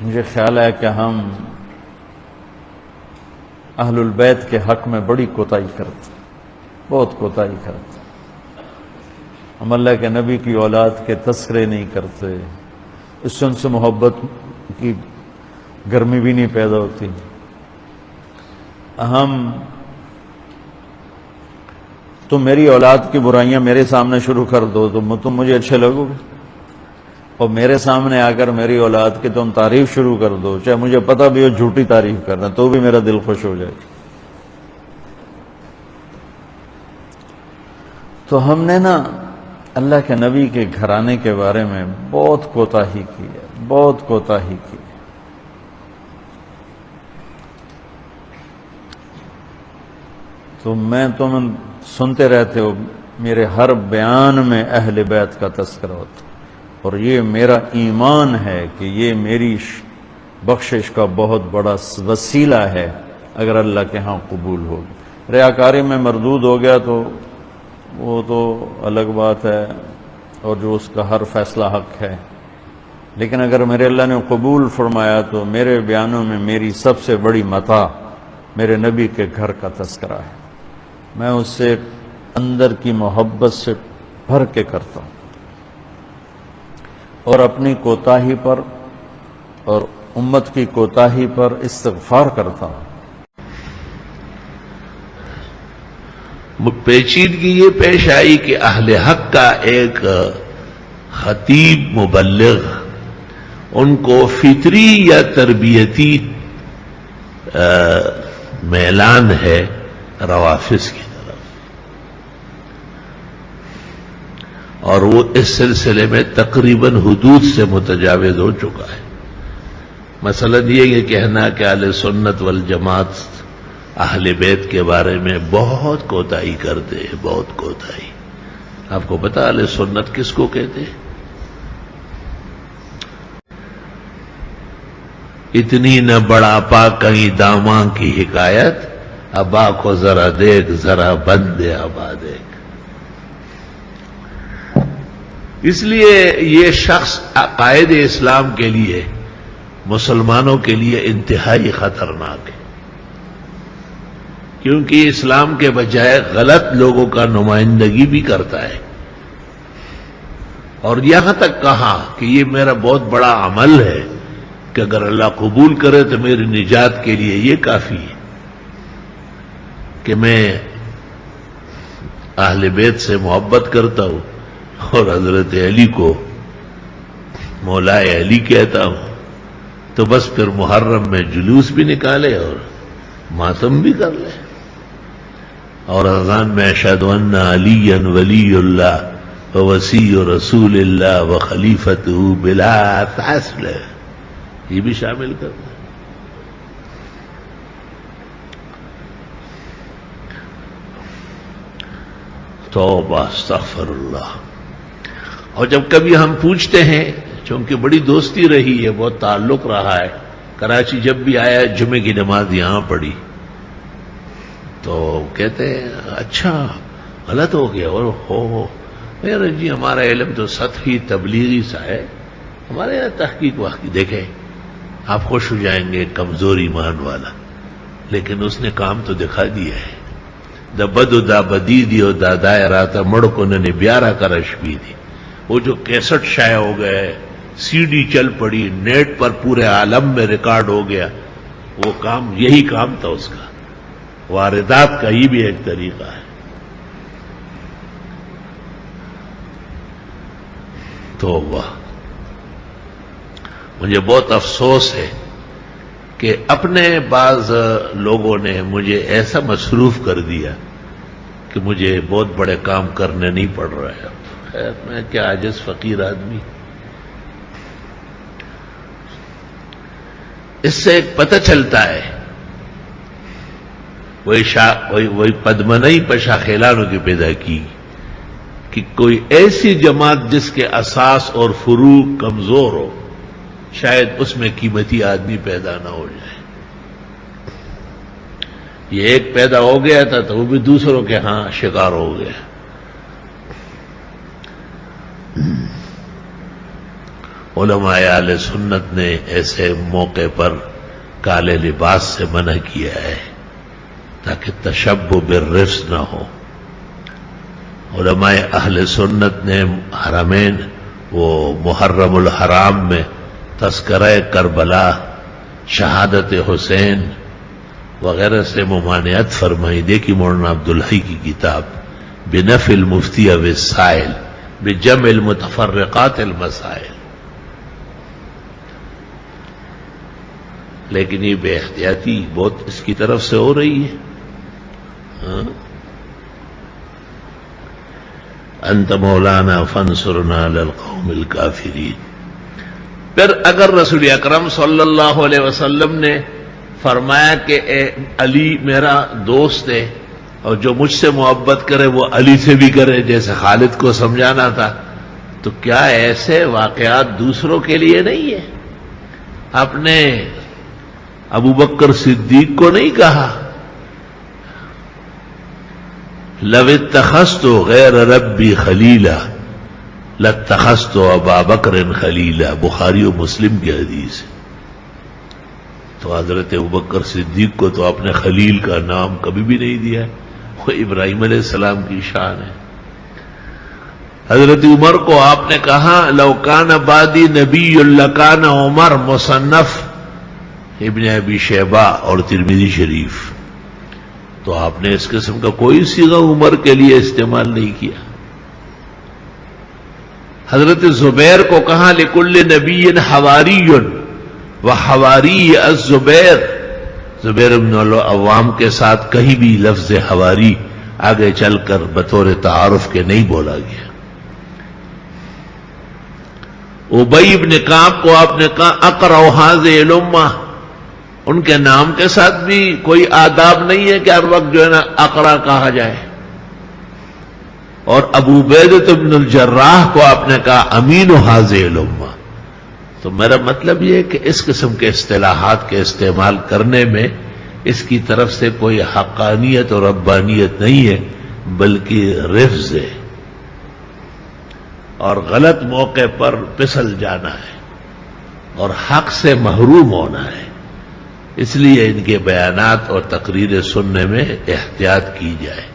مجھے خیال ہے کہ ہم اہل البیت کے حق میں بڑی کوتاہی کرتے ہیں، بہت کوتاہی کرتے ہیں۔ ہم اللہ کے نبی کی اولاد کے تذکرے نہیں کرتے، اس سے ان سے محبت کی گرمی بھی نہیں پیدا ہوتی۔ تم میری اولاد کی برائیاں میرے سامنے شروع کر دو تو تم مجھے اچھے لگو گے، اور میرے سامنے آ کر میری اولاد کی تم تعریف شروع کر دو، چاہے مجھے پتہ بھی ہو جھوٹی تعریف کرنا، تو بھی میرا دل خوش ہو جائے گا۔ تو ہم نے نا اللہ کے نبی کے گھرانے کے بارے میں بہت کوتاہی کی ہے، بہت کوتاہی کی ہے۔ تو تم سنتے رہتے ہو، میرے ہر بیان میں اہل بیت کا تذکرہ ہوتا، اور یہ میرا ایمان ہے کہ یہ میری بخشش کا بہت بڑا وسیلہ ہے اگر اللہ کے ہاں قبول ہوگی۔ ریاکاری میں مردود ہو گیا تو وہ تو الگ بات ہے، اور جو اس کا ہر فیصلہ حق ہے، لیکن اگر میرے اللہ نے قبول فرمایا تو میرے بیانوں میں میری سب سے بڑی متاع میرے نبی کے گھر کا تذکرہ ہے۔ میں اس سے اندر کی محبت سے بھر کے کرتا ہوں، اور اپنی کوتاہی پر اور امت کی کوتاہی پر استغفار کرتا ہوں۔ پیچیدگی یہ پیش آئی کہ اہل حق کا ایک خطیب مبلغ ان کو فطری یا تربیتی میلان ہے روافض کی طرف، اور وہ اس سلسلے میں تقریباً حدود سے متجاوز ہو چکا ہے۔ مثلا یہ کہنا کہ اہل سنت والجماعت اہل بیت کے بارے میں بہت کوتاہی کرتے ہیں، بہت کوتاہی۔ آپ کو پتا اہل سنت کس کو کہتے ہیں؟ اتنی نہ بڑا پا کہیں داماں کی حکایت، ابا کو ذرا دیکھ ذرا بند ابا دیکھ۔ اس لیے یہ شخص عقائد اسلام کے لیے، مسلمانوں کے لیے انتہائی خطرناک ہے، کیونکہ اسلام کے بجائے غلط لوگوں کا نمائندگی بھی کرتا ہے، اور یہاں تک کہا کہ یہ میرا بہت بڑا عمل ہے کہ اگر اللہ قبول کرے تو میری نجات کے لیے یہ کافی ہے کہ میں اہل بیت سے محبت کرتا ہوں اور حضرت علی کو مولا علی کہتا ہوں، تو بس پھر محرم میں جلوس بھی نکالے اور ماتم بھی کر لے، اور اذان میں اشہد ان علی ولی اللہ ووصی رسول اللہ وخلیفتہ بلا فاصل، یہ بھی شامل کرنا۔ توبہ استغفر اللہ۔ اور جب کبھی ہم پوچھتے ہیں، چونکہ بڑی دوستی رہی ہے، بہت تعلق رہا ہے، کراچی جب بھی آیا جمعے کی نماز یہاں پڑھی، تو کہتے ہیں اچھا غلط ہو گیا، اور ہو میرے جی ہمارا علم تو سطحی تبلیغی سا ہے، ہمارے یہاں تحقیق واقعی دیکھیں آپ خوش ہو جائیں گے، کمزور ایمان والا، لیکن اس نے کام تو دکھا دیا ہے۔ دا بدو دا بدی دیو دا دائرہ تا مڑ کو ننے بیارہ کا رشبی دی، وہ جو کیسٹ شائع ہو گئے، سی ڈی چل پڑی، نیٹ پر پورے عالم میں ریکارڈ ہو گیا، وہ کام یہی کام تھا اس کا۔ واردات کا ہی بھی ایک طریقہ ہے۔ توبہ۔ مجھے بہت افسوس ہے کہ اپنے بعض لوگوں نے مجھے ایسا مصروف کر دیا کہ مجھے بہت بڑے کام کرنے نہیں پڑ رہا ہے۔ خیر میں کیا عاجز فقیر آدمی۔ اس سے ایک پتہ چلتا ہے، وہی پدمنئی پشا خیلانوں کی پیدا کی کہ کوئی ایسی جماعت جس کے اساس اور فروع کمزور ہو، شاید اس میں قیمتی آدمی پیدا نہ ہو جائے۔ یہ ایک پیدا ہو گیا تھا تو وہ بھی دوسروں کے ہاں شکار ہو گیا۔ علماء اہل سنت نے ایسے موقع پر کالے لباس سے منع کیا ہے تاکہ تشبہ بالرفس نہ ہو۔ علماء اہل سنت نے حرمین وہ محرم الحرام میں تذکرہ کربلا، شہادت حسین وغیرہ سے ممانعت فرمائی۔ دیکھی مولانا عبدالحی کی کتاب بنفع المفتی والسائل بجمع المتفرقات المسائل۔ لیکن یہ بے احتیاطی بہت اس کی طرف سے ہو رہی ہے۔ انت مولانا فانصرنا علی القوم الکافرین۔ پھر اگر رسول اکرم صلی اللہ علیہ وسلم نے فرمایا کہ اے علی میرا دوست ہے اور جو مجھ سے محبت کرے وہ علی سے بھی کرے، جیسے خالد کو سمجھانا تھا، تو کیا ایسے واقعات دوسروں کے لیے نہیں ہے؟ آپ نے ابو بکر صدیق کو نہیں کہا لو اتخذت غیر ربی خلیلا لاتخذت ابا بکر خلیلا، بخاری و مسلم کی حدیث ہے۔ تو حضرت ابوبکر صدیق کو تو آپ نے خلیل کا نام کبھی بھی نہیں دیا، وہ ابراہیم علیہ السلام کی شان ہے۔ حضرت عمر کو آپ نے کہا لو کان بعدی نبی لکان عمر، مصنف ابن ابی شیبہ اور ترمذی شریف۔ تو آپ نے اس قسم کا کوئی صیغہ عمر کے لیے استعمال نہیں کیا۔ حضرت زبیر کو کہا لکل نبی حواری وحواری الزبیر، زبیر بن العوام کے ساتھ کہیں بھی لفظ حواری آگے چل کر بطور تعارف کے نہیں بولا گیا۔ ابی بن کعب کو آپ نے کہا اقرأ هذه الامہ، ان کے نام کے ساتھ بھی کوئی آداب نہیں ہے کہ ہر وقت جو ہے نا اقرا کہا جائے۔ اور ابو عبیدہ بن الجراح کو آپ نے کہا امین هذه الامہ۔ تو میرا مطلب یہ ہے کہ اس قسم کے اصطلاحات کے استعمال کرنے میں اس کی طرف سے کوئی حقانیت اور ربانیت نہیں ہے، بلکہ رفض ہے اور غلط موقع پر پھسل جانا ہے اور حق سے محروم ہونا ہے۔ اس لیے ان کے بیانات اور تقریریں سننے میں احتیاط کی جائے۔